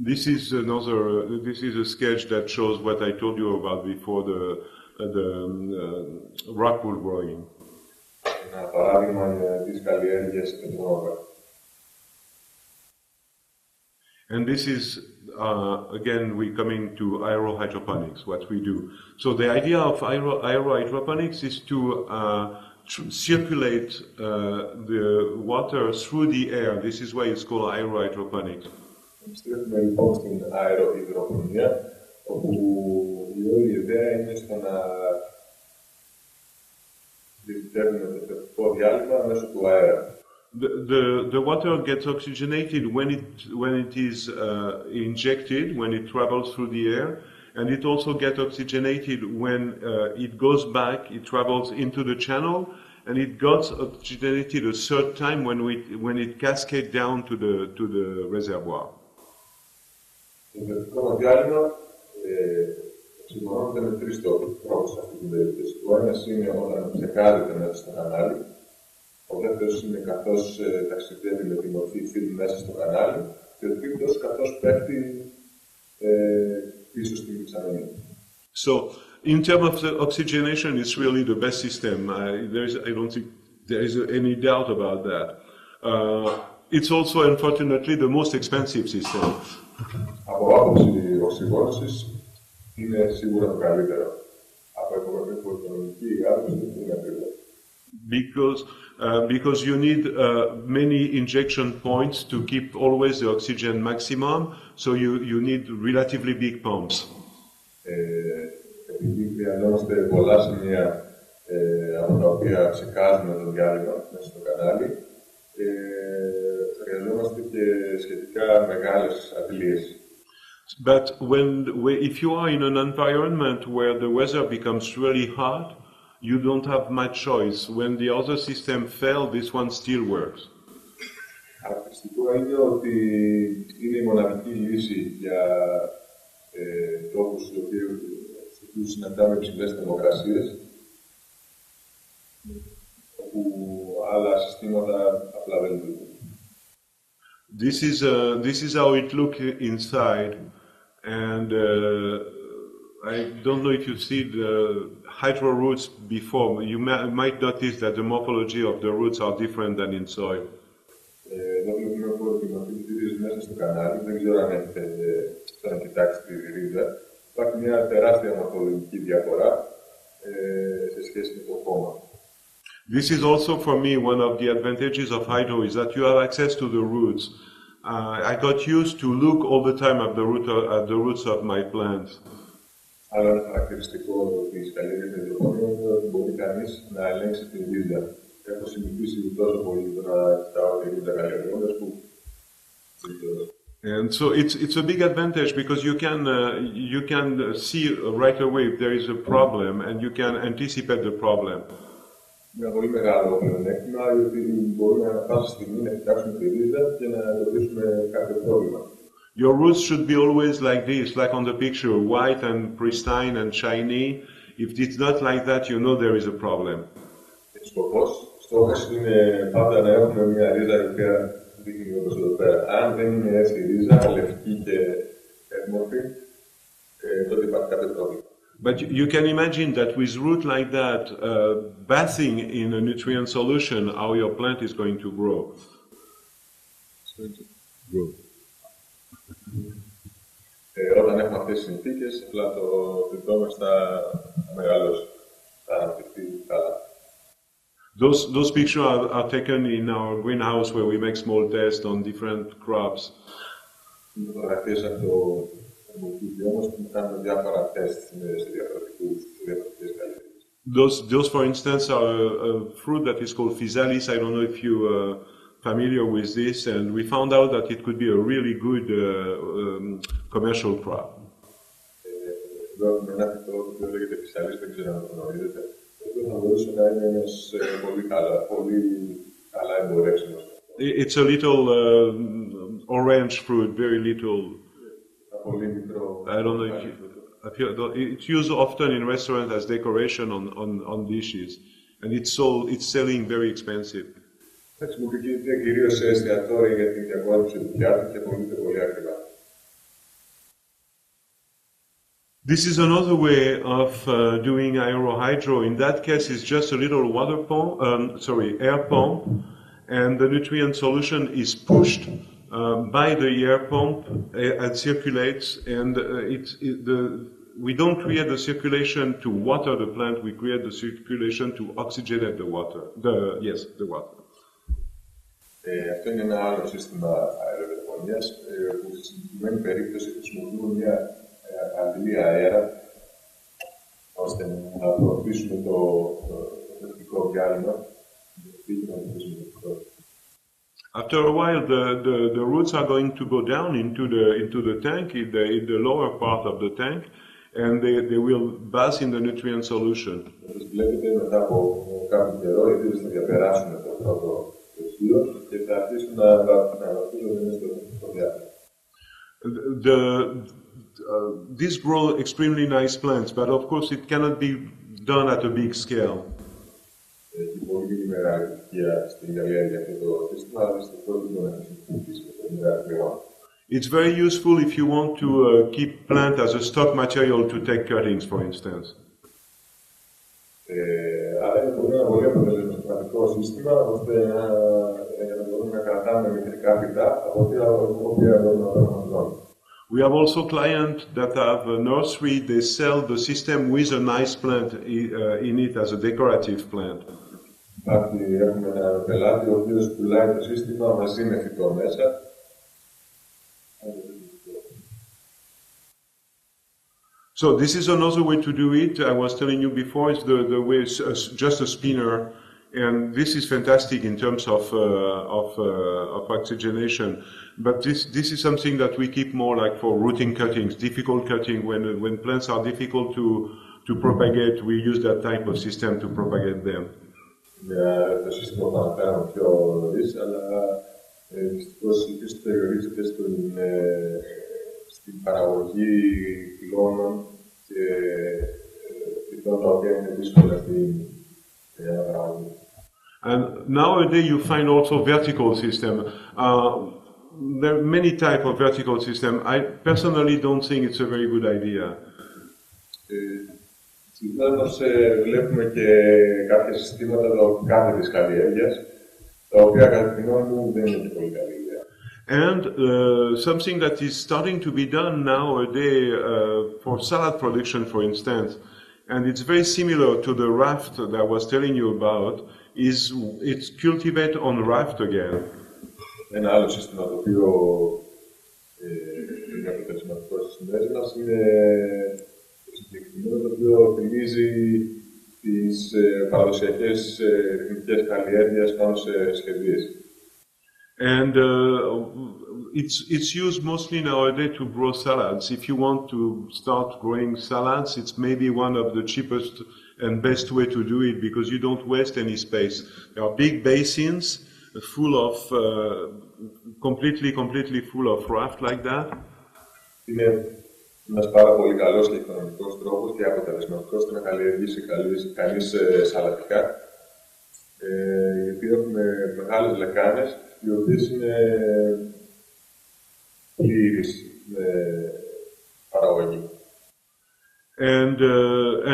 This is a sketch that shows what I told you about before, the rock wool growing. Ένα παράδειγμα για τις καλλιέργειες πετρόβρα. And this is, again, we're coming to aero-hydroponics, what we do. So the idea of aero-hydroponics is to circulate the water through the air. This is why it's called aero-hydroponics. Στρέφουμε λοιπόν στην αεροϊδροπονία, όπου η όλη ιδέα είναι στο να διευκολύνουμε το θερμικό διάλειμμα μέσω του αέρα. The water gets oxygenated when it is injected, when it travels through the air, and it also gets oxygenated when it goes back, it travels into the channel, and it gets oxygenated a third time when it cascades down to the reservoir. Το θερμικό διάλειμμα συμμορφώνεται με τρεις τρόπους σε αυτή την περίπτωση. Ο ένας είναι όταν ψεκάζεται μέσα στο κανάλι. Ο δεύτερος είναι καθώς ταξιδεύει με τη μορφή φιλμ μέσα στο κανάλι. Και ο τρίτος καθώς πέφτει πίσω στην εξαμενή. So, in terms of the oxygenation, it's really the best system. I don't think there is any doubt about that. It's also, unfortunately, the most expensive system. Από άποψη οξυγόνωσης είναι σίγουρα το καλύτερο. Από οικονομική άποψη είναι ακριβώς. Because you need many injection points to keep always the oxygen maximum, so you need relatively big pumps. Επειδή χρειαζόμαστε πολλά σημεία από τα οποία ψεκάζουμε το διάλειμμα μέσα στο κανάλι, χρειαζόμαστε και σχετικά μεγάλες αντλίες. But if you are in an environment where the weather becomes really hot, you don't have much choice. When the other system fails, this one still works. Χαρακτηριστικό είναι ότι είναι η μοναδική λύση για τόπους στους οποίους συναντάμε υψηλές θερμοκρασίες, όπου άλλα συστήματα απλά δεν λειτουργούν. This is how it looks inside, and I don't know if you see the hydro roots before. You might notice that the morphology of the roots are different than in soil. Εδώ βλέπουμε ότι η μορφή της ρίζας μέσα στο κανάλι, δεν ξέρω αν έχετε ξανακοιτάξει τη ρίζα. Υπάρχει μια τεράστια μορφολογική διαφορά σε σχέση με το χώμα. This is also for me one of the advantages of hydro is that you have access to the roots. I got used to look all the time at the roots of my plants. Άλλο ένα χαρακτηριστικό της καλλιέργειας με υδροπονία είναι ότι μπορεί κανείς να ελέγξει την ρίζα. Έχω συνηθίσει τόσο πολύ να κοιτάω τη ρίζα καλλιεργώντας που. And so it's a big advantage because you can see right away if there is a problem and you can anticipate the problem. Είναι πολύ μεγάλο πλεονέκτημα γιατί μπορούμε ανά πάσα στιγμή να κοιτάξουμε τη ρίζα και να εντοπίσουμε κάποιο πρόβλημα. Your roots should be always like this, like on the picture, white and pristine and shiny. If it's not like that, you know there is a problem. Στόχος είναι πάντα να έχουμε μια ρίζα η οποία δείχνει όπως εδώ πέρα. Αν δεν είναι έτσι η ρίζα, λευκή και έμορφη, τότε υπάρχει κάποιο πρόβλημα. But you can imagine that with root like that, bathing in a nutrient solution, how your plant is going to grow. It's going to grow. Όταν έχουμε αυτές τις συνθήκες, απλά το φυτό μας θα μεγαλώσει, θα αναπτυχθεί καλά. Those pictures are taken in our greenhouse where we make small tests on different crops. Οι φωτογραφίες από το εμπορικό μας που κάνουμε διάφορα τεστ σε διαφορετικές καλλιέργειες. Those, for instance, are a fruit that is called physalis. I don't know if you are familiar with this, and we found out that it could be a really good commercial crop. Εδώ έχουμε ένα φυτό που λέγεται physalis, δεν ξέρω αν το γνωρίζετε. Αυτό θα μπορούσε να είναι ένας πολύ καλά εμπορεύσιμος. It's a little orange fruit, very little. I don't know if it's used often in restaurants as decoration on dishes, and it's selling very expensive. Χρησιμοποιείται κυρίως σε εστιατόρια για την διακόσμηση του πιάτου και πολύ ακριβά. This is another way of doing aerohydro. In that case, it's just a little air pump, and the nutrient solution is pushed by the air pump and circulates, and we don't create the circulation to water the plant, we create the circulation to oxygenate the water. The water. Αυτό είναι ένα άλλο σύστημα αεροδρομονίας, που στη συγκεκριμένη περίπτωση χρησιμοποιούν μια αντλή αέρα, ώστε να προωθήσουμε το θετικό διάλειμμα. After a while, the roots are going to go down into the tank, in the lower part of the tank, and they will bask in the nutrient solution. Βλέπετε μετά από κάποιο καιρό, οι ίδιοι θα διαπεράσουν το πρώτο δοχείο και θα αρχίσουν να βαφτίζονται μέσα στο διάστημα. These grow extremely nice plants, but of course it cannot be done at a big scale. Έχει πολύ μεγάλη επιτυχία στην καλλιέργεια αυτό το σύστημα, αλλά δυστυχώς δεν μπορεί να χρησιμοποιήσει με πολύ μεγάλη πλειότητα. It's very useful if you want to keep plant as a stock material to take cuttings, for instance. Άρα είναι ένα πολύ αποτελεσματικό σύστημα, ώστε να μπορούμε να κρατάμε μητρικά φυτά από οποία μπορούμε να βρούμε. We have also clients that have a nursery, they sell the system with a nice plant in it as a decorative plant. Έχουμε ένα πελάτη ο οποίος πουλάει το σύστημα μαζί με φυτό μέσα. So this is another way to do it. I was telling you before, it's the way it's just a spinner, and this is fantastic in terms of oxygenation. But this is something that we keep more like for rooting cuttings, difficult cutting. When plants are difficult to propagate, we use that type of system to propagate them. Το σύστημα θα αναφέραμε πιο νωρίς, αλλά δυστυχώς ίσως περιορίζεται στην παραγωγή πυλώνων και φυτών τα οποία είναι δύσκολα στην παραγωγή. And nowadays you find also vertical system. There are many types of vertical system. I personally don't think it's a very good idea. Συνήθως βλέπουμε και κάποια συστήματα κάθετης καλλιέργειας, τα οποία κατά τη γνώμη μου δεν είναι και πολύ καλή ιδέα. And something that is starting to be done nowadays for salad production, for instance, and it's very similar to the raft that I was telling you about, is it's cultivate on raft again. Ένα άλλο σύστημα το οποίο είναι αποτελεσματικό στις μέρες μας είναι το συγκεκριμένο το οποίο θυμίζει τις παραδοσιακές τεχνικές καλλιέργειες πάνω σε σχεδίες. And it's used mostly nowadays to grow salads. If you want to start growing salads, it's maybe one of the cheapest and best way to do it because you don't waste any space. There are big basins full of completely full of raft like that. Είναι ένας πάρα πολύ καλός και οικονομικός τρόπος και αποτελεσματικός ώστε να καλλιεργήσει κανείς σαλατικά. Γιατί έχουμε μεγάλες λεκάνες οι οποίες είναι πλήρεις με παραγωγή.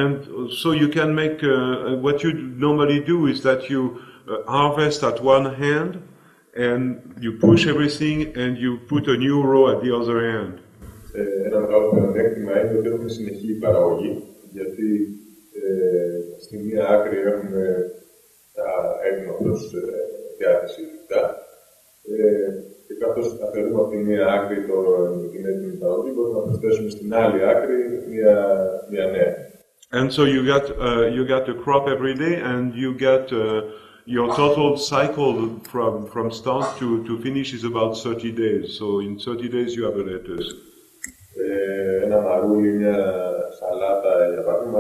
And so you can make what you normally do is that you harvest at one hand and you push everything and you put a new row at the other end. Ένα μεγάλο πλεονέκτημα είναι ότι έχουμε συνεχή παραγωγή, γιατί στη μία άκρη έχουμε τα έτοιμα προς διάθεση φυτά και καθώς αφαιρούμε από τη μία άκρη την έτοιμη παραγωγή, μπορούμε να προσθέσουμε στην άλλη άκρη μια νέα. And so you get a crop every day and you get your total cycle from start to finish is about 30 days. So in 30 days you have a lettuce. Ένα μαρούλι, μια σαλάτα, για παράδειγμα,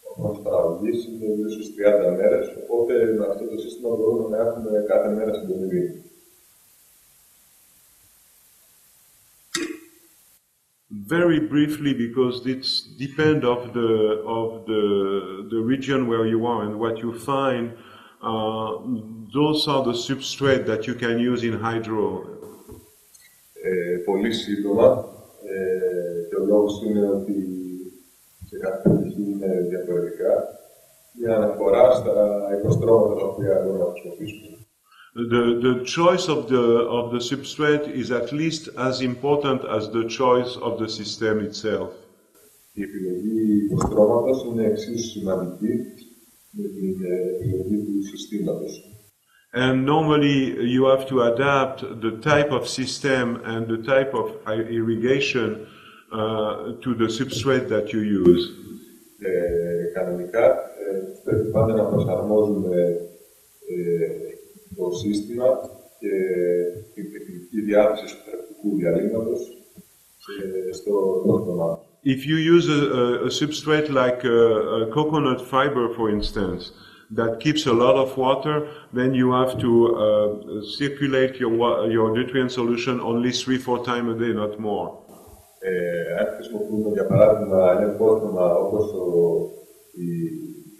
ο χρόνος παραγωγής είναι γύρω στις 30 μέρες, οπότε με αυτό το σύστημα μπορούμε να έχουμε κάθε μέρα συντομιδή. Very briefly, because it's depend of the region where you are and what you find. Those are the substrate that you can use in hydro. Πολύ σύντομα, και λόγος είναι ότι σε κάθε περιοχή είναι διαφορετικά. Για αναφορά στα υποστρώματα τα οποία μπορούμε να χρησιμοποιήσουμε. The choice of the substrate is at least as important as the choice of the system itself. Η επιλογή υποστρώματος είναι εξίσου σημαντική με την επιλογή του συστήματος. And normally you have to adapt the type of system and the type of irrigation to the substrate that you use. Κανονικά πρέπει πάντα να προσαρμόζουμε το σύστημα και την τεχνική διάθεση του θεραπευτικού διαλύματος στο τομέα. If you use a substrate like a coconut fiber, for instance, that keeps a lot of water, then you have to circulate your nutrient solution only 3-4 times a day, not more. Αν χρησιμοποιούμε για παράδειγμα ένα υπόστρωμα όπως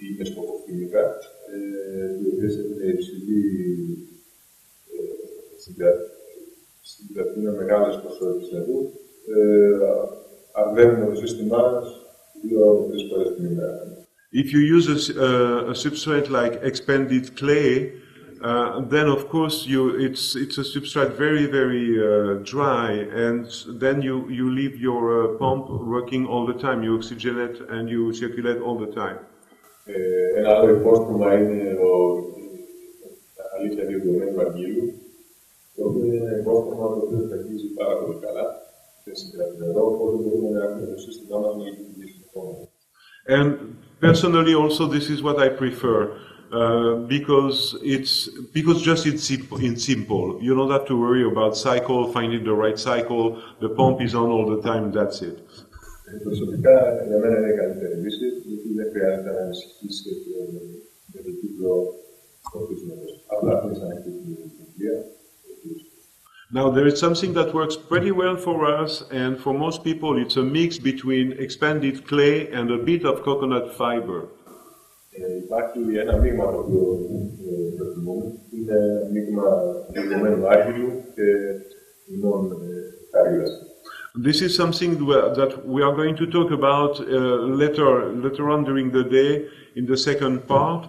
η μεσποκοφίνικα, οι οποίες έχουν υψηλή συγκρατή με μεγάλες ποσότητες νερού, αρδεύουμε το σύστημά μας 2-3 φορές την ημέρα. If you use a substrate like expanded clay, then of course it's a substrate very dry, and then you leave your pump working all the time. You oxygenate and you circulate all the time. Ένα άλλο υπόστρωμα είναι τα αλήθεια διοδομένου αργύλου, το οποίο είναι ένα υπόστρωμα το οποίο φαγίζει πάρα πολύ καλά και συγκρατεί νερό, οπότε μπορούμε να έχουμε το σύστημά μας να λειτουργήσει ακόμα. And personally also this is what I prefer. Because just it's simple. You don't have to worry about cycle, finding the right cycle. The pump is on all the time. That's it. Προσωπικά για μένα είναι η καλύτερη λύση, γιατί δεν χρειάζεται να ανησυχήσει για το κύκλο φορτίσματος. Απλά χωρίς να έχει την βιβλία. Now there is something that works pretty well for us, and for most people it's a mix between expanded clay and a bit of coconut fiber. Υπάρχει ένα μείγμα το οποίο προτιμούμε. Είναι ένα μείγμα διοδομένου άργυλου και ινών καρύδας. This is something that we are going to talk about later on during the day in the second part,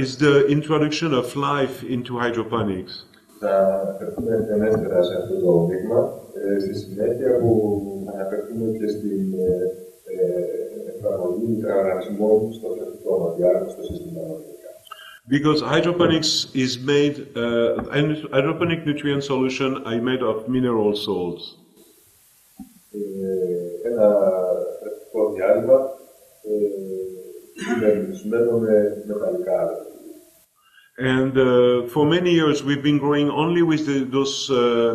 is the introduction of life into hydroponics. Θα αναφερθούμε εντενέστερα σε αυτό το μείγμα, στη συνέχεια που θα αναφερθούμε και στην εφαρμογή μικροοργανισμών στο θεραπευτικό material, στο σύστημα νοτικά. Because hydroponics is made, hydroponic nutrient solution are made of mineral salts. Ένα θεραπευτικό διάλειμμα είναι ενισχυμένο με μεταλλικά άλογα. And for many years we've been growing only with those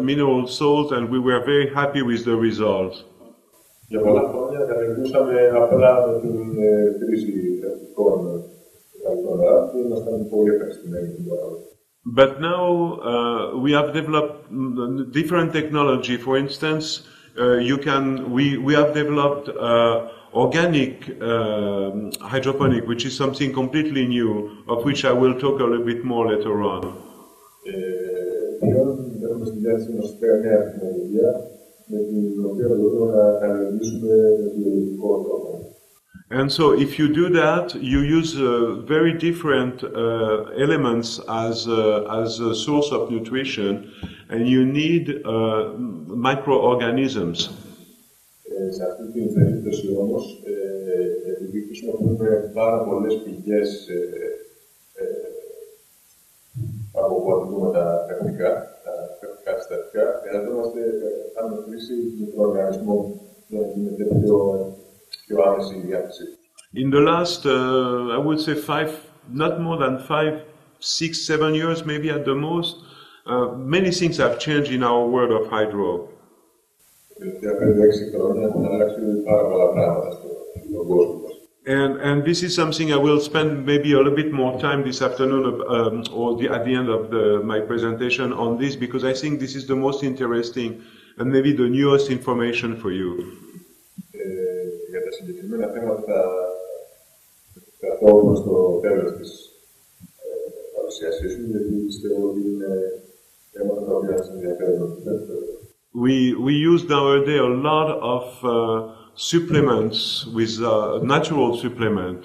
mineral salts, and we were very happy with the results. Για πολλά χρόνια καλλιεργούσαμε απλά με την χρήση θεραπευτικών μεταλλικών και ήμασταν πολύ ευχαριστημένοι την παραγωγή. But now we have developed different technology. For instance, we have developed organic hydroponic, which is something completely new, of which I will talk a little bit more later on. And so if you do that, you use very different elements as a source of nutrition, and you need microorganisms. Σε αυτή την περίπτωση όμως, επειδή χρησιμοποιούμε πάρα πολλές πηγές από τα τεχνικά συστατικά, χρειαζόμαστε να κάνουμε χρήση μικροοργανισμών για να γίνεται πιο άμεση η διάθεση. In the last, I would say not more than 5, 6, 7 years, maybe at the most, many things have changed in our world of hydro. And this is something I will spend maybe a little bit more time this afternoon or at the end of my presentation on this, because I think this is the most interesting and maybe the newest information for you. Για τα συγκεκριμένα θέματα θα σταθώ στο τέλος της παρουσίασής μου, γιατί πιστεύω ότι είναι θέματα τα οποία σας ενδιαφέρουν. we use nowadays a lot of supplements with natural supplement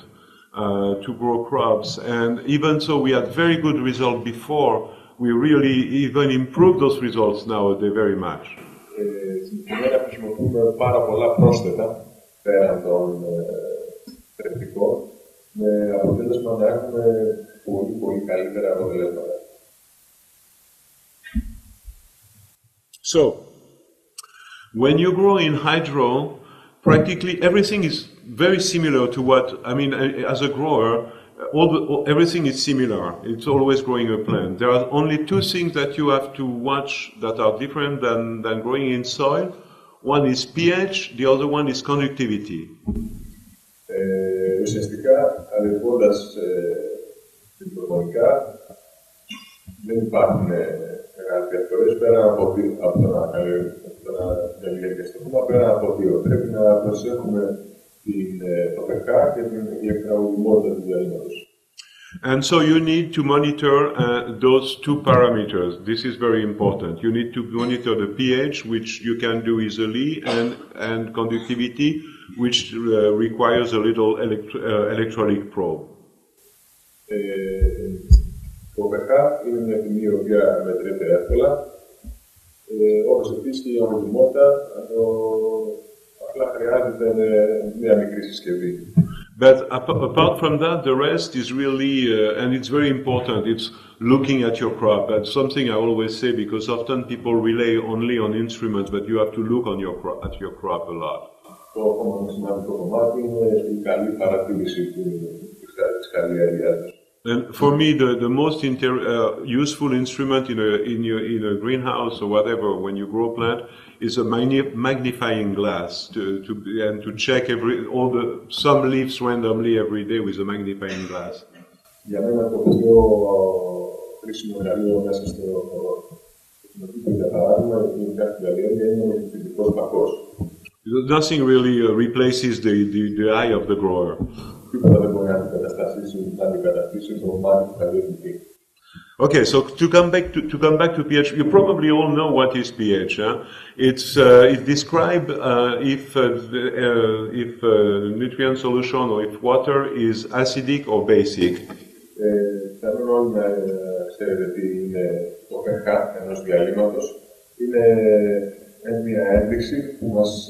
to grow crops, and even so we had very good results before. We really even improve those results nowadays very much. Συγκεκριμένα χρησιμοποιούμε πάρα πολλά πρόσθετα πέραν των θρεπτικών, με αποτέλεσμα να έχουμε πολύ καλύτερα αποτελέσματα. So, when you grow in hydro, practically everything is very similar to what, I mean, as a grower, everything is similar. It's always growing a plant. There are only two things that you have to watch that are different than growing in soil. One is pH, the other one is conductivity. Ουσιαστικά, αλευκώντας υδροπονικά, δεν υπάρχουν μεγάλες διαφορές πέρα από το να καλλιεργεί στο χώμα, πέρα από δύο. Πρέπει να προσέχουμε το pH και την ηλεκτροουδημότητα του διαλύματος. And so you need to monitor those two parameters. This is very important. You need to monitor the pH, which you can do easily, and conductivity, which requires a little electrolytic probe. Το pH είναι μια τιμή η οποία μετρείται εύκολα, όπως επίσης και η ουδημότητα, απλά χρειάζεται μια μικρή συσκευή. But apart from that, the rest is really, and it's very important, it's looking at your crop. That's something I always say, because often people rely only on instruments, but you have to look on at your crop a lot. Το σημαντικό κομμάτι είναι η καλή παρατήρηση της καλλιέργειας. And for me, the most useful instrument in a greenhouse or whatever, when you grow a plant, is a magnifying glass to check some leaves randomly every day with a magnifying glass. Για μένα το πιο χρήσιμο εργαλείο μέσα στο για παράδειγμα, η κάθε καλλιέργεια είναι ο φυτικός πακός. Nothing really replaces the eye of the grower. Okay, so to come back to pH, you probably all know what is pH. It describes if nutrient solution or if water is acidic or basic. Θέλουν όλοι να ξέρετε τι είναι το pH ενός διαλύματος. Είναι μια ένδειξη που μας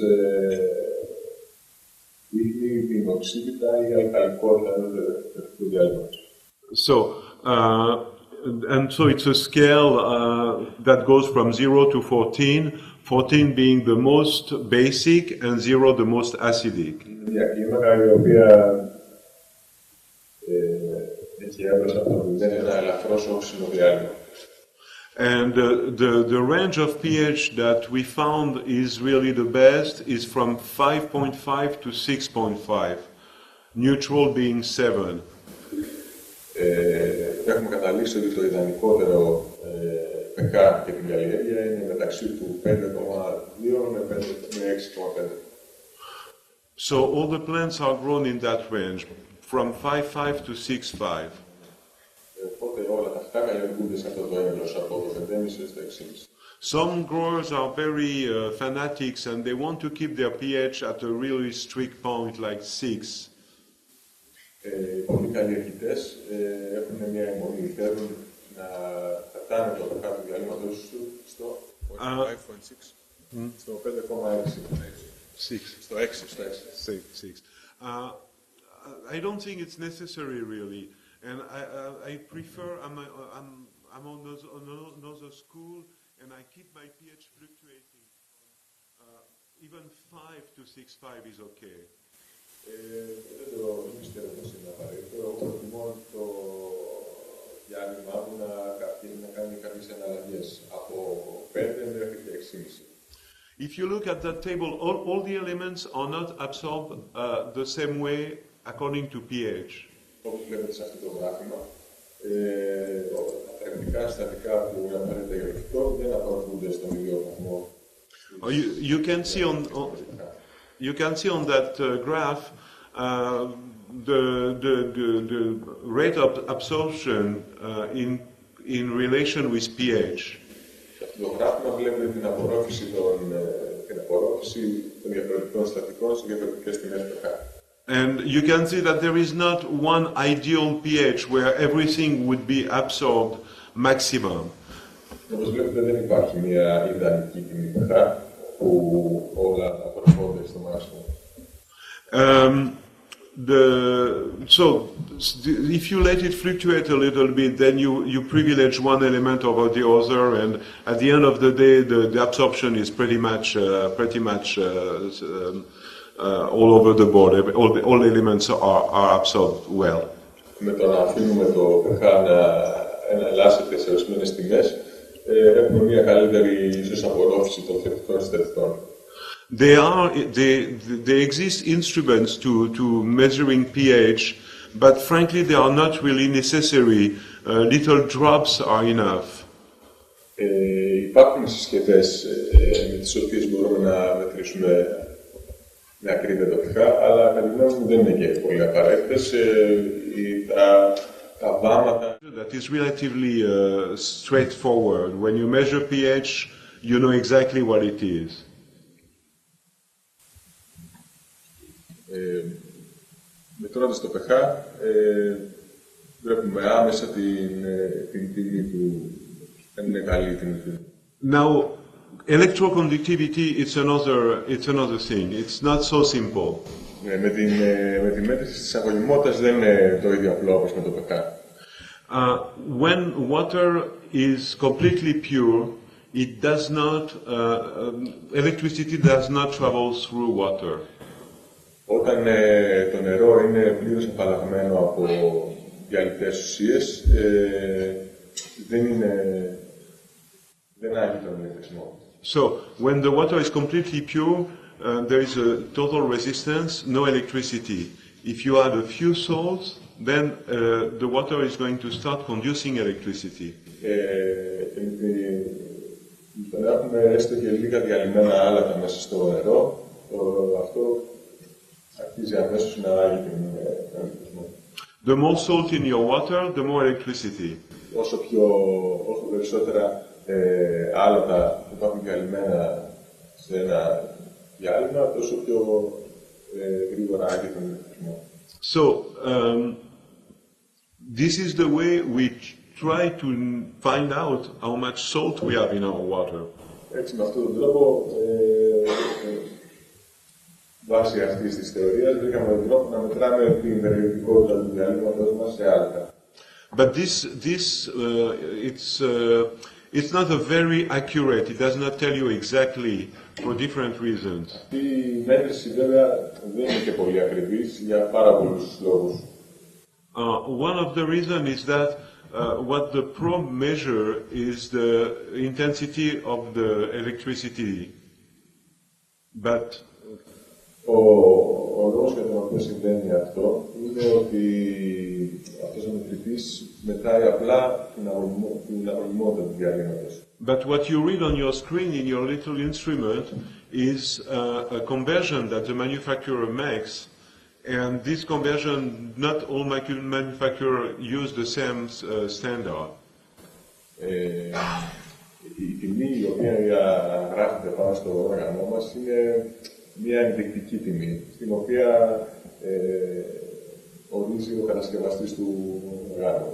δείχνει την οξύτητα ή αλκαλικότητα ενός του διαλύματος. So it's a scale that goes from 0 to 14, 14 being the most basic and 0 the most acidic. Είναι μια κλίμακα η οποία έχει έδρος από το 0 ένα ελαφρώς όξινο διάλειμμα. And the range of pH that we found is really the best is from 5.5 to 6.5, neutral being 7. Έχουμε καταλήξει ότι το ιδανικότερο pH για την καλλιέργεια είναι μεταξύ του 5,2 με 6,5. So all the plants are grown in that range, from 5.5 to 6.5. Οπότε όλα τα φυτά καλλιεργούνται σε αυτό το έμβρος από το 5,5 στο 6,5. Some growers are very fanatics and they want to keep their pH at a really strict point like 6. Πολλοί καλλιεργητές έχουν μια αιμονή, θέλουν να φτάνουν το pH του διαλύματος στο 5.6, στο 5,6. Στο 6. I don't think it's necessary really, and I prefer. I'm on another school, and I keep my pH fluctuating. Even 5 to 6.5 is okay. Δεν πιστεύω πως είναι απαραίτητο. Εγώ προτιμώ το διάλειμμα μου να κάνει κάποιες αναλλαγές από 5 μέχρι και 6,5. If you look at that table, all the elements are not absorbed the same way according to pH. Όπως βλέπετε σε αυτό το γράφημα, τα θρεπτικά συστατικά που αναφέρεται για το φυτό δεν απορροφούνται στον ίδιο βαθμό. You can see on that graph the rate of absorption in relation with pH. Σε αυτό Στο γράφημα βλέπετε την απορρόφηση των διαφορετικών συστατικών σε διαφορετικές τιμές pH. And you can see that there is not one ideal pH where everything would be absorbed maximum. Όπως βλέπετε δεν υπάρχει μια ιδανική τιμή pH που όλα απορροφώνται στο maximum. So if you let it fluctuate a little bit, then you privilege one element over the other, and at the end of the day, the absorption is pretty much all over the board. All elements are absorbed well. Με το να αφήνουμε το pH να ελάσσεται σε ορισμένες τιμές, έχουμε μια καλύτερη ίσως απορρόφηση των θετικών συστατικών. There exist instruments to measuring pH, but frankly they are not really necessary. Little drops are enough. Υπάρχουν συσκευές με τις οποίες μπορούμε να μετρήσουμε με ακρίβεια το pH, αλλά κατά τη γνώμη μου δεν είναι και πολύ απαραίτητες. Τα βάματα. That is relatively straightforward. When you measure pH, you know exactly what it is. Μετρώντας το pH, βλέπουμε άμεσα την τιμή του, αν είναι καλή τιμή του. Now, electroconductivity, it's another thing. It's not so simple. Με τη μέτρηση της αγωνιμότητας δεν είναι το ίδιο απλό όπως με το pH. When water is completely pure, it does not, electricity does not travel through water. Όταν το νερό είναι πλήρως απαλλαγμένο από διαλυτές ουσίες, δεν άγει τον ηλεκτρισμό. So, when the water is completely pure, there is a total resistance, no electricity. If you add a few salts, then the water is going to start conducing electricity. Όταν έχουμε έστω και λίγα διαλυμένα άλατα μέσα στο νερό, αυτό αρχίζει αμέσως να άγει τον ηλεκτρισμό. The more salt in your water, the more electricity. Όσο περισσότερα άλατα υπάρχουν διαλυμένα σε ένα διάλειμμα, τόσο πιο γρήγορα άγει τον ηλεκτρισμό. So, this is the way we try to find out how much salt we have in our water. Έτσι, με αυτόν τον τρόπο, βάσει αυτής της θεωρίας, βρήκαμε τον τρόπο να μετράμε την περιοδικότητα του διαλύματος μας σε άλατα. But it's not a very accurate. It does not tell you exactly for different reasons. Η μέτρηση βέβαια δεν είναι και πολύ ακριβής για πάρα πολλούς λόγους. One of the reasons is that what the probe measure is the intensity of the electricity. But ο λόγος για τον οποίο συμβαίνει αυτό είναι ότι αυτός ο μετρητής μετράει απλά την αγωνιμότητα του διαλύματος. But what you read on your screen in your little instrument is a conversion that the manufacturer makes, and this conversion, not all manufacturers use the same standard. Η τιμή η οποία γράφεται πάνω στο όργανο μας είναι μια ενδεικτική τιμή, στην οποία ορίζει ο κατασκευαστής του οργάνου.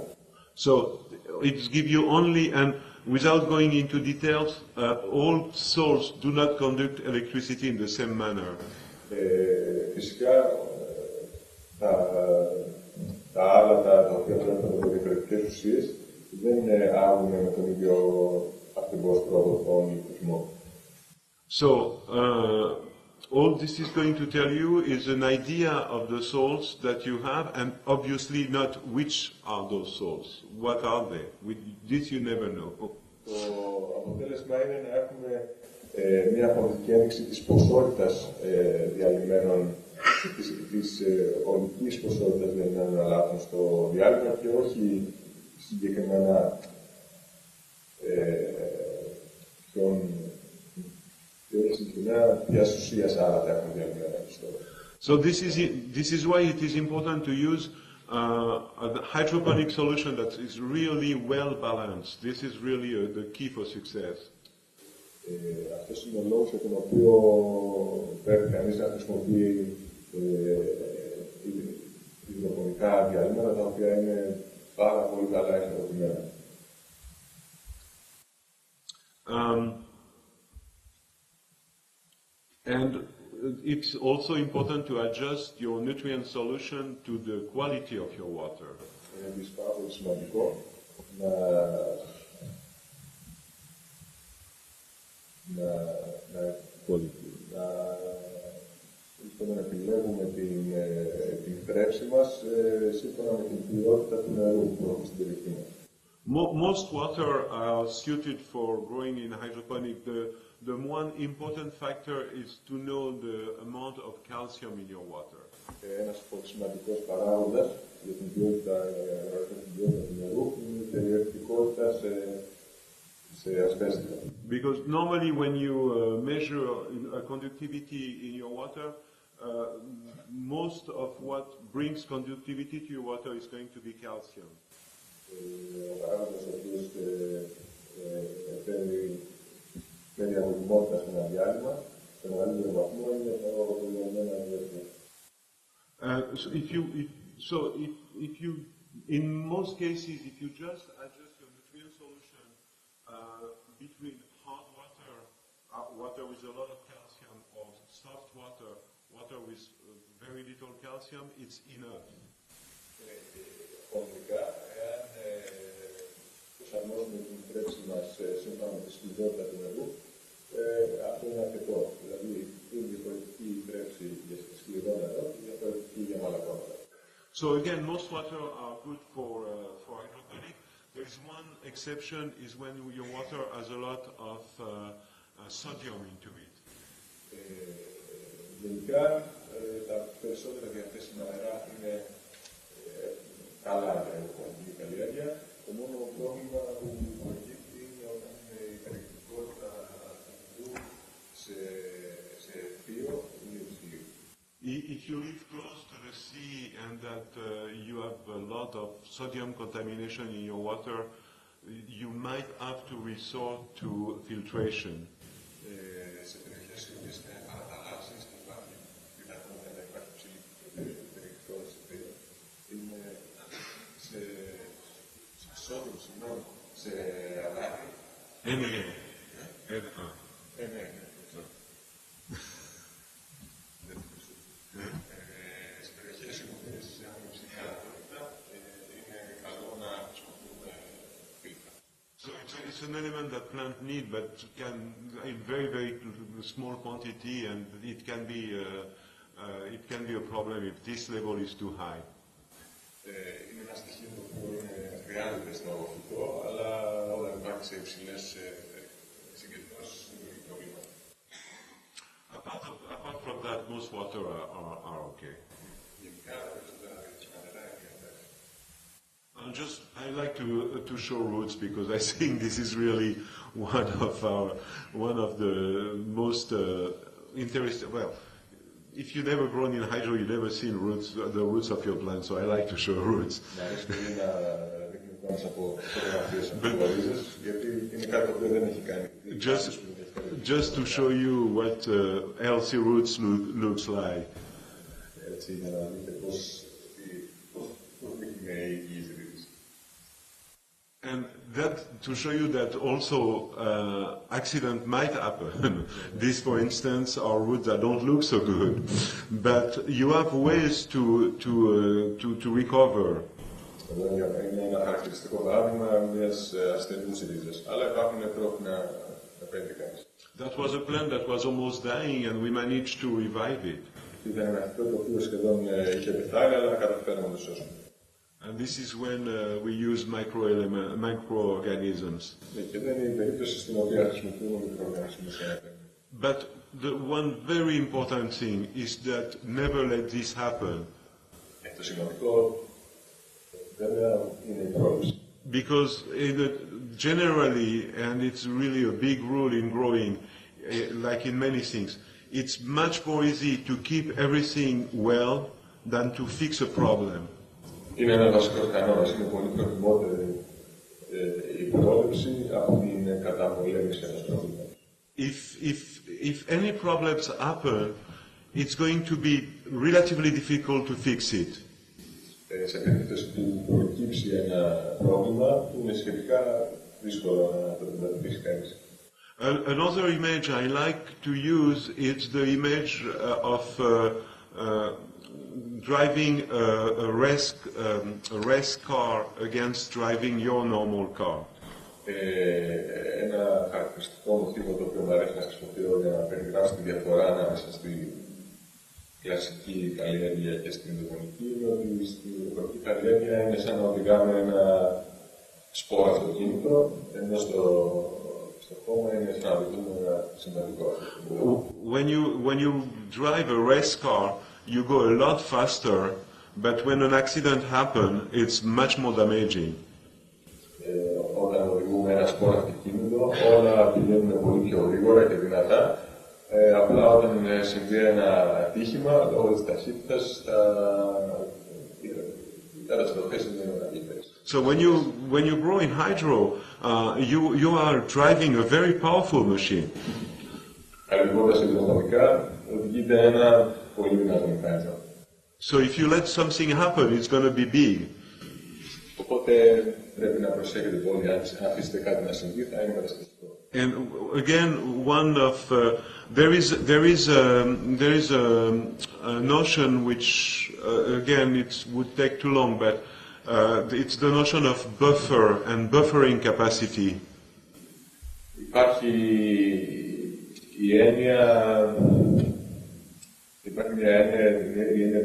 So, it gives you only, and without going into details, all salts do not conduct electricity in the same manner. Φυσικά, τα άλατα τα οποία προέρχονται από διαφορετικές ουσίες δεν άγουν με τον ίδιο ακριβώς τρόπο τον ηλεκτρισμό. So, all this is going to tell you is an idea of the salts that you have, and obviously not which are those salts. What are they? This you never know. Το αποτέλεσμα είναι να έχουμε μια αποδοτική ένδειξη της ποσότητας διαλυμένων, της ολικής ποσότητας διαλυμένων αλάτων στο διάλειμμα και όχι συγκεκριμένα ποιας ουσίας άλατα έχουν διαλυμένα στο. So this is why it is important to use a hydroponic solution that is really well balanced. This is really the key for success. Αυτός είναι ο λόγος για τον οποίο πρέπει κανείς να χρησιμοποιεί υδροπονικά διαλύματα, τα οποία είναι πάρα πολύ καλά ισορροπημένα. And it's also important to adjust your nutrient solution to the quality of your water. Είναι επίσης πάρα πολύ σημαντικό να επιλέγουμε την θρέψη μας σύμφωνα με την ποιότητα του νερού που έχουμε στην περιοχή μας. Most water are suited for growing in hydroponic. The one important factor is to know the amount of calcium in your water. Ένας σημαντικός παράγοντας για την ποιότητα του νερού είναι η περιεκτικότητα σε ασβέστια. Because normally when you measure conductivity in your water, most of what brings conductivity to your water is going to be calcium. Ο παράγοντας ο οποίος φέρει αγωγημότητα σε ένα διάλειμμα, σε μεγαλύτερο βαθμό είναι το αποδεδομένα ασβέστια. If you, in most cases, if you just adjust your nutrient solution between hard water, water with a lot of calcium, or soft water, water with very little calcium, it's enough. Κομβικά, εάν προσαρμόσουμε την θρέψη μας σύμφωνα με τη σκληρότητα του νερού, αυτό είναι αρκετό. Δηλαδή, είναι διαφορετική η θρέψη για σκληρό νερό και διαφορετική για μαλακό νερό. So again, most water are good for hydroponic. There is one exception is when your water has a lot of sodium into it. Γενικά, τα περισσότερα διαθέσιμα νερά είναι καλά για την καλλιέργεια. Το μόνο πρόβλημα που προκύπτει είναι όταν είναι η περιεκτικότητα του νερού σε θείο ή υψηλή. If you live close to the sea and that you have a lot of sodium contamination in your water, you might have to resort to filtration. Σε περιοχές οι οποίες είναι παραθαλάσσιες και υπάρχει δυνατότητα να υπάρχει ψηλή περιεκτικότητα σε θείο, είναι σε σώδιο, συγγνώμη, σε αγάπη. Σε περιοχές οι οποίες έχουν υψηλή αλατότητα, είναι καλό να χρησιμοποιούμε φίλτρα. So it's an element that plants need, but can in very, very small quantity, and it can be a problem if this level is too high. Είναι ένα στοιχείο το οποίο χρειάζεται στο φυτό, αλλά όταν υπάρχει σε υψηλές συγκεντρώσεις δημιουργεί προβλήματα. Apart from that, most water are okay. Γενικά τα περισσότερα διαθέσιμα νερά είναι εντάξει. I like to show roots because I think this is really one of the most interesting. Well, if you've never grown in hydro, you've never seen the roots of your plant. So I like to show roots. Just to show you what healthy roots looks like. And that to show you that also accident might happen. This, for instance, are roots that don't look so good, but you have ways to recover. Είναι ένα χαρακτηριστικό παράδειγμα μιας ασθενούς ρίζας, αλλά υπάρχουν τρόποι να επέμβει κανείς. That was a plant that was almost dying, and we managed to revive it. Ήταν ένα φυτό το οποίο σχεδόν είχε πεθάνει, αλλά καταφέραμε να το σώσουμε. And this is when we use microorganisms. Και δεν είναι η περίπτωση στην οποία χρησιμοποιούμε μικροοργανισμούς. But the one very important thing is that never let this happen. Το σημαντικό βέβαια είναι η πρόληψη. Because generally, and it's really a big rule in growing, like in many things, it's much more easy to keep everything well than to fix a problem. Είναι ένα βασικό κανόνα. Είναι πολύ προτιμότερη η πρόληψη από την καταπολέμηση ενός προβλήματος. if any problems happen, it's going to be relatively difficult to fix it. Σε περίπτωση που προκύψει ένα πρόβλημα που είναι σχετικά δύσκολο να το αντιμετωπίσει κανείς. Another image I like to use is the image of driving a race car against driving your normal car. Ένα χαρακτηριστικό μοτίβο το οποίο μου αρέσει να χρησιμοποιώ για να περιγράψω τη διαφορά ανάμεσα στη κλασική καλλιέργεια και στην υδροπονική είναι ότι στην υδροπονική καλλιέργεια είναι σαν να οδηγάμε ένα σπόρο αυτοκίνητο, ενώ στο χώμα είναι σαν να οδηγούμε ένα συμβατικό αυτοκίνητο. When you drive a race car, you go a lot faster, but when an accident happens, it's much more damaging. Όταν οδηγούμε ένα σπόρο αυτοκίνητο, όλα πηγαίνουν πολύ πιο γρήγορα και δυνατά. Απλά όταν συμβεί ένα ατύχημα, λόγω της ταχύτητας, οι καταστροφές είναι μεγαλύτερες. So when you grow in hydro, you are driving a very powerful machine. Καλλιεργώντας υδροπονικά, οδηγείται ένα πολύ δυνατό μηχάνημα. So if you let something happen, it's going to be big. Οπότε πρέπει να προσέχετε πολύ, αν αφήσετε κάτι να συμβεί, θα είναι καταστροφικό. And again, there is a notion which again it would take too long, but it's the notion of buffer and buffering capacity. Υπάρχει μια έννοια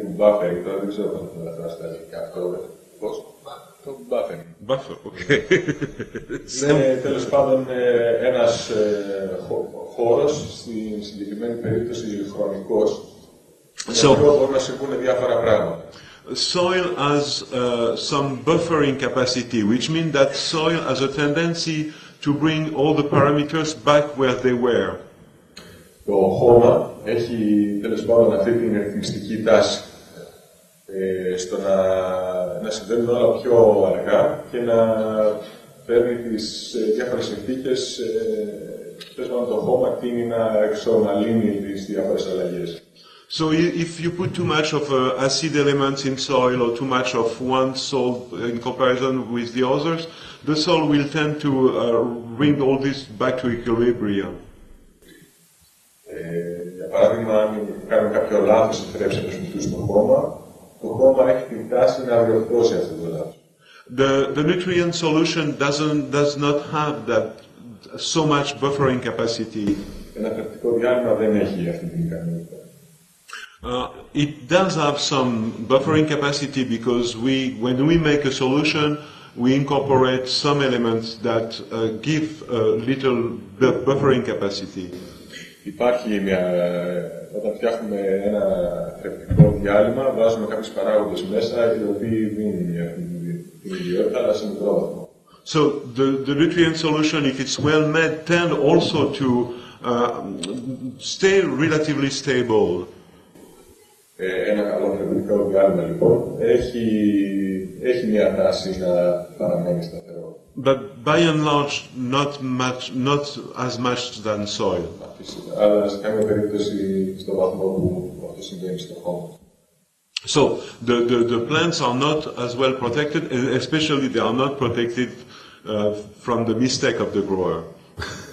του buffering, τώρα δεν ξέρω πώς θα το μεταφράσω στα ελληνικά αυτό, πώς. Το buffering. Buffer, okay. Είναι τέλος πάντων ένας χώρος, στην συγκεκριμένη περίπτωση χρονικός, στον οποίο μπορούν να συμβούν διάφορα πράγματα. Soil has some buffering capacity, which means that soil has a tendency to bring all the parameters back where they were. Το χώμα έχει τέλος πάντων αυτή την ρυθμιστική τάση στο να συμβαίνουν όλα πιο αργά και να παίρνει τις διάφορες συνθήκες, τέλος πάντων το χώμα τείνει να εξομαλύνει τις διάφορες αλλαγές. So if you put too much of acid elements in soil or too much of one salt in comparison with the others, the soil will tend to bring all this back to equilibrium. Για παράδειγμα, αν κάνουμε κάποιο λάθος και θρέψουμε στο χώμα, το χώμα έχει την τάση να διορθώσει αυτό το λάθος. The nutrient solution does not have that so much buffering capacity. Ένα θρεπτικό διάλειμμα δεν έχει αυτή την ικανότητα. It does have some buffering capacity because when we make a solution, we incorporate some elements that give a little buffering capacity. Υπάρχει όταν φτιάχνουμε ένα θρεπτικό διάλειμμα, βάζουμε κάποιους παράγοντες μέσα, οι οποίοι δίνουν αυτή την ιδιότητα, αλλά σε μικρό βαθμό. So the nutrient solution, if it's well made, tend also to stay relatively stable. Ένα καλό θρεπτικό διάλειμμα, λοιπόν, έχει μια τάση να παραμένει σταθερό. But by and large, not as much than soil. Αλλά σε καμία περίπτωση στο βαθμό που αυτό συμβαίνει στο χώμα. So the plants are not as well protected, especially they are not protected from the mistake of the grower.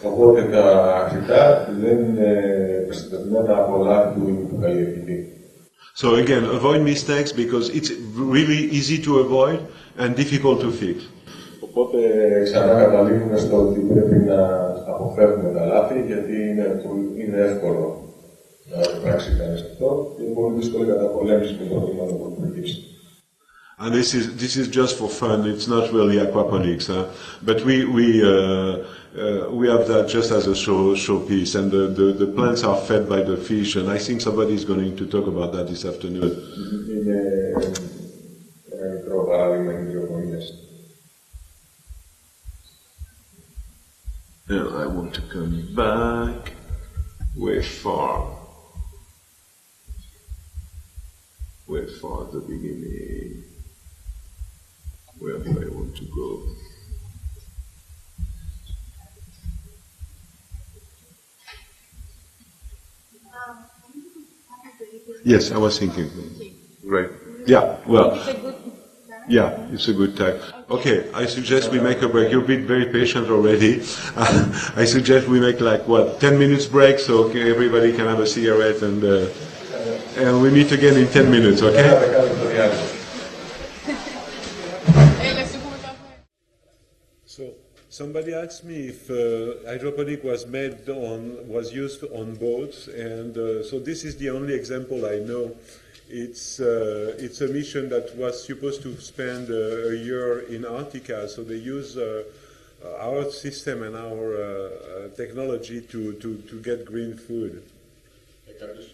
Οπότε τα φυτά δεν είναι προστατευμένα από λάθη του καλλιεργητή. So again, avoid mistakes because it's really easy to avoid and difficult to fix. Οπότε ξανά καταλήγουμε στο ότι πρέπει να αποφεύγουμε τα λάθη, γιατί είναι εύκολο να πράξει κανείς αυτό και είναι πολύ δύσκολο κατά πολέμηση με το πρόβλημα που προκύψει. And this is just for fun. It's not really aquaponics, but we have that just as a showpiece. And the plants are fed by the fish. And I think somebody is going to talk about that this afternoon. Είναι ένα μικρό παράδειγμα υδροπονίας. Now I want to come back way far at the beginning. Where do I want to go? Yes, I was thinking. Great. Yeah, well. Yeah, it's a good time. Okay, I suggest we make a break. You've been very patient already. I suggest we make 10 minutes break so everybody can have a cigarette and we meet again in 10 minutes, okay? So, somebody asked me if hydroponic was used on boats, and so this is the only example I know. It's a mission that was supposed to spend a year in Antarctica, so they use our system and our technology to get green food. Κάποιος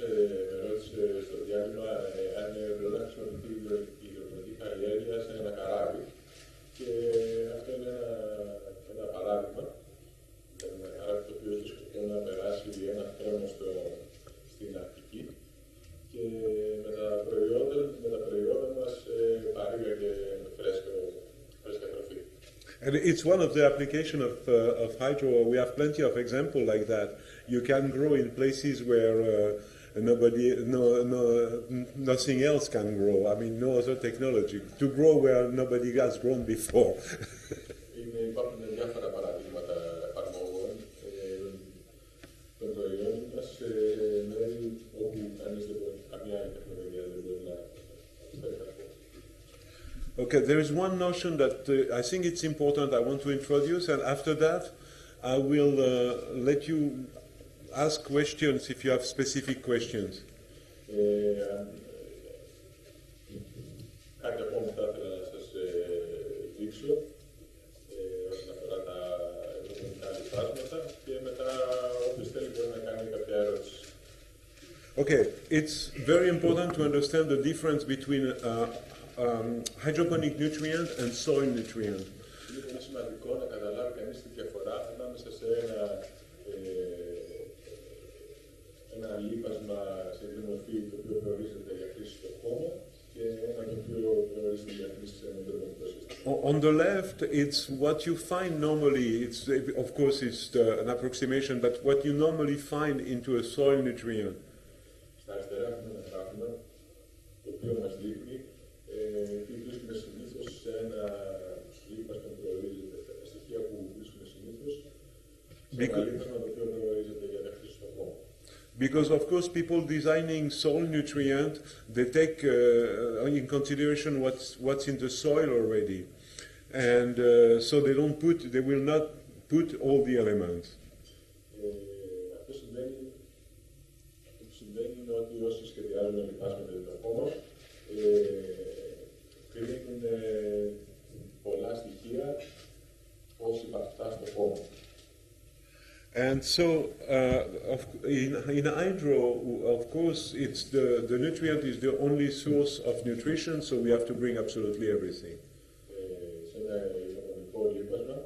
ρώτησε στο διάλειμμα αν μπορεί να χρησιμοποιηθεί η υδροπονική καλλιέργεια σε ένα καράβι. Και αυτό είναι ένα παράδειγμα. Ένα καράβι το οποίο έχει σκοπό να περάσει ένα χρόνο στην Αρκτική. Και με τα προϊόντα μας παρήγαγε φρέσκα τροφή. And it's one of the applications of hydro. We have plenty of examples like that. You can grow in places where nothing else can grow. I mean, no other technology to grow where nobody has grown before. Υπάρχουν διάφορα παραδείγματα εφαρμογών των προϊόντων μας σε μέρη όπου καμία άλλη τεχνολογία δεν μπορεί να εφαρμοστεί. Okay, there is one notion that I think it's important I want to introduce, and after that I will let you ask questions if you have specific questions. Κάτι ακόμα που θα ήθελα να σας δείξω όσον αφορά τα υδροπονικά λιφάσματα και μετά όποιος θέλει μπορεί να κάνει κάποια ερώτηση. Okay, it's very important to understand the difference between hydroponic nutrient and soil nutrient. Είναι σημαντικό να καταλάβει κανείς τη διαφορά ανάμεσα σε ένα λίπασμα σε μορφή το οποίο προορίζεται για χρήση στο χώμα και ένα το οποίο προορίζεται για χρήση σε ένα υδροπονικό σύστημα. On the left, it's what you find normally. It's of course it's an approximation, but what you normally find into a soil nutrient. Στα αριστερά έχουμε ένα γράφημα το οποίο μας δείχνει τι βρίσκουμε συνήθως σε ένα λίπασμα που προορίζεται, τα στοιχεία που βρίσκουμε συνήθως σε ένα λίπασμα το οποίο προορίζεται για να χρήση στο χώμα. Because of course people designing soil nutrient, they take in consideration what's in the soil already, and so they will not put all the elements. Αυτό συμβαίνει είναι ότι όσοι σχεδιάζουν λοιπάσματα για το χώμα κρίνουν πολλά στοιχεία ως υπαρκτά στο χώμα. And so, in hydro, of course, it's the nutrient is the only source of nutrition, so we have to bring absolutely everything. Σε ένα υδροπονικό λίπασμα,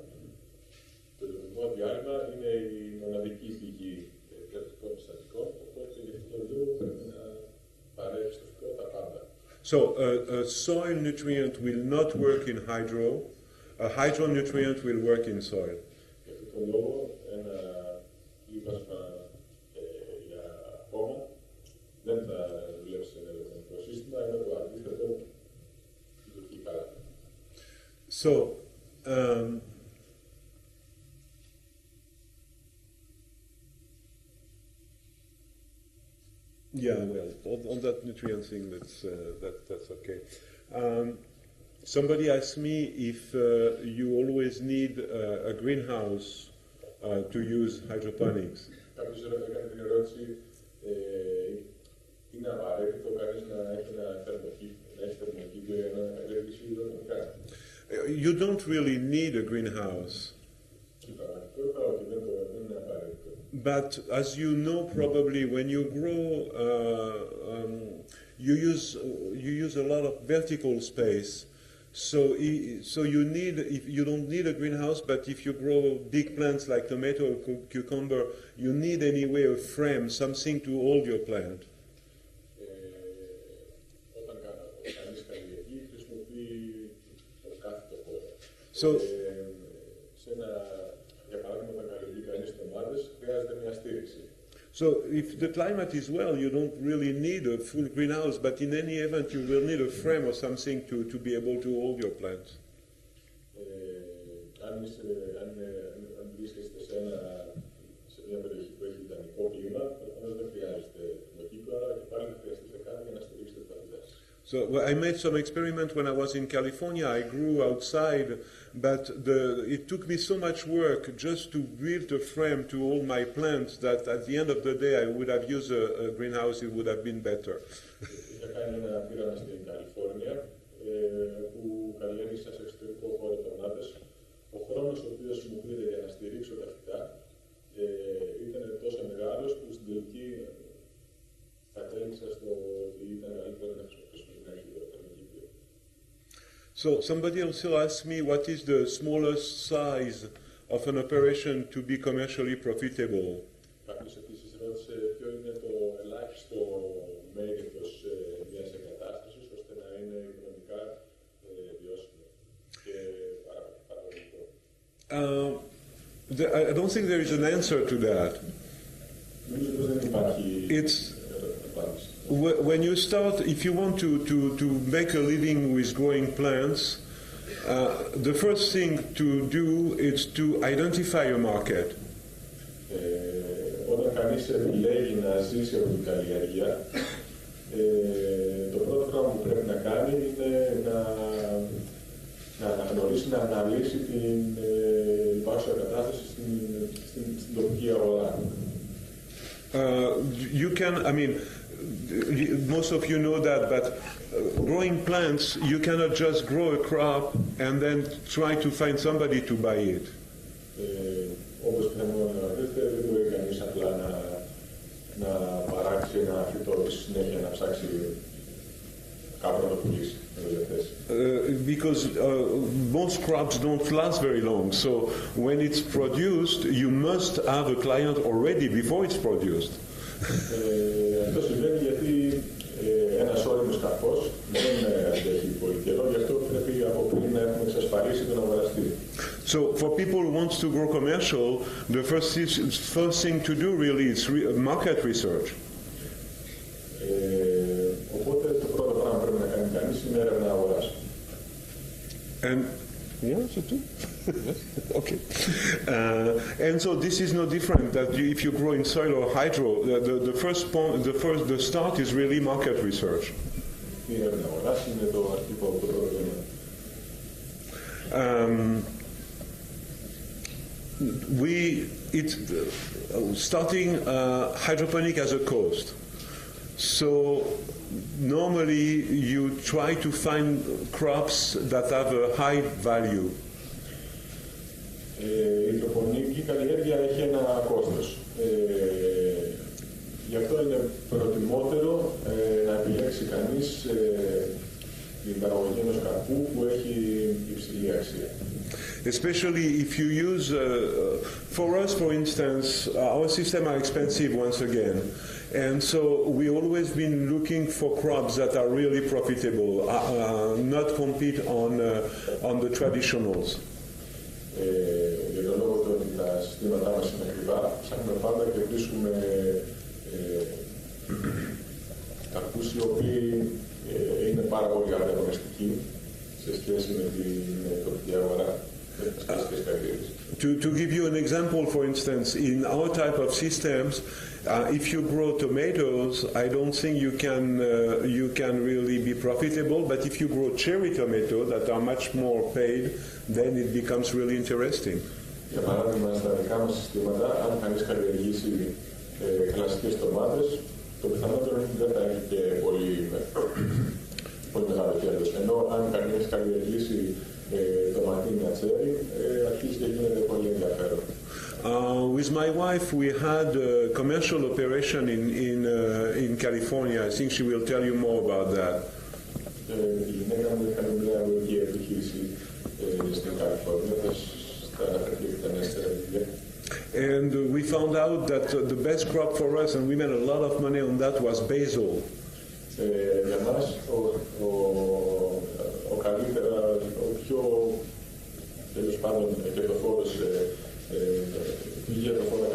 το υδροπονικό διάλειμμα είναι η μοναδική πηγή κρατικών συστατικών, οπότε γι' αυτό το λόγο πρέπει να παρέχει στο φυτό τα πάντα. So, a soil nutrient will not work in hydro. A hydro nutrient will work in soil. Γι' αυτό το λόγο, ένα λίπασμα για χώμα δεν θα δουλέψει σε ένα υδροπονικό σύστημα, ενώ το αντίθετο λειτουργεί καλά. So, yeah, well, on that nutrient thing, that's okay. Somebody asked me if you always need a greenhouse to use hydroponics. Κάποιος έκανε την ερώτηση, είναι απαραίτητο κανείς να έχει ένα θερμοκήπιο για να καλλιεργήσει υδροπονικά. You don't really need a greenhouse. But as you know, probably when you grow, you use a lot of vertical space. So you don't need a greenhouse, but if you grow big plants like tomato or cucumber, you need anyway a frame, something to hold your plant. So, So if the climate is well, you don't really need a full greenhouse, but in any event you will need a frame or something to be able to hold your plants. Αν βρίσκεστε σε μια περιοχή που έχει ιδανικό κλίμα, προφανώς δεν χρειάζεται το κύκλο, αλλά και πάλι χρειαστείτε κάτι για να στηρίξετε τα δέντρα. So I made some experiment when I was in California. I grew outside, but it took me so much work just to build a frame to hold my plants that at the end of the day I would have used a greenhouse. It would have been better. Είχα κάνει ένα πείραμα στην Καλιφόρνια που καλλιέργησα σε εξωτερικό χώρο τομάτες. Ο χρόνος ο οποίος μου πήρε για να στηρίξω τα φυτά ήταν τόσο μεγάλος που στην τελική κατέληξα στο ότι ήταν καλύτερο να χρησιμοποιήσουμε την αρχιτεκτονική πλέον. So somebody also asked me what is the smallest size of an operation to be commercially profitable. Κάποιος επίσης ρώτησε ποιο είναι το ελάχιστο μέγεθος μιας εγκατάστασης ώστε να είναι οικονομικά βιώσιμο και παραγωγικό. I don't think there is an answer to that. It's when you start, if you want to make a living with growing plants, the first thing to do is to identify a market. Όταν κανείς επιλέγει να ζήσει από την καλλιέργεια, το πρώτο πράγμα που πρέπει να κάνει είναι να αναγνωρίσει, να αναλύσει την υπάρχουσα κατάσταση στην τοπική αγορά. You can, I mean, most of you know that, but growing plants, you cannot just grow a crop and then try to find somebody to buy it. Όπως πιθανόν να δείτε, δεν μπορεί κανείς απλά να παράξει ένα φυτό και στη συνέχεια να ψάξει κάπου να το πουλήσει. Because most crops don't last very long, so when it's produced, you must have a client already before it's produced. Αυτό συμβαίνει γιατί ένας όριμος καρπός δεν αντέχει πολύ καιρό, γι' αυτό πρέπει από πριν να έχουμε εξασφαλίσει τον αγοραστή. So for people who want to grow commercial, the first thing to do really is market research. Οπότε το πρώτο πράγμα που πρέπει να κάνει κανείς είναι έρευνα αγοράς. And yeah, so too. Okay. And so this is no different. That if you grow in soil or hydro, the start is really market research. Η έρευνα αγοράς είναι το αρχικό πρόβλημα. Starting hydroponic as a cost. So normally you try to find crops that have a high value. Η υδροπονική καλλιέργεια έχει ένα κόστος. Γι' αυτό είναι προτιμότερο να επιλέξει κανείς την παραγωγή ενός καρπού που έχει υψηλή αξία. Especially if you use, for us for instance, our system are expensive once again. And so we always been looking for crops that are really profitable, not compete on the traditionals. Για τον λόγο ότι τα συστήματά μας είναι ακριβά, ψάχνουμε πάντα και βρίσκουμε καρπούς οι οποίοι είναι πάρα πολύ ανταγωνιστικοί σε σχέση με την τοπική αγορά. To give you an example, for instance, in our type of systems, if you grow tomatoes, I don't think you can really be profitable. But if you grow cherry tomatoes that are much more paid, then it becomes really interesting. Για παράδειγμα, στα δικά μας συστήματα, αν κανείς καλλιεργήσει κλασικές ντομάτες, το πιθανότερο είναι ότι δεν θα έχει και πολύ μεγάλο κέρδος. Ενώ αν κανείς καλλιεργήσει ντοματίνια τσέρι, αρχίζει και γίνεται πολύ ενδιαφέρον. With my wife, we had a commercial operation in California. I think she will tell you more about that. Με τη γυναίκα μου είχαμε μια αγωγική επιχείρηση στην Καλιφόρνια, στα αναφερθεί εκτενέστερα βιβλία. And we found out that the best crop for us, and we made a lot of money on that, was basil. Για μας, ο καλύτερα, ο πιο τέλος πάντων κερδοφόρος για το φόρο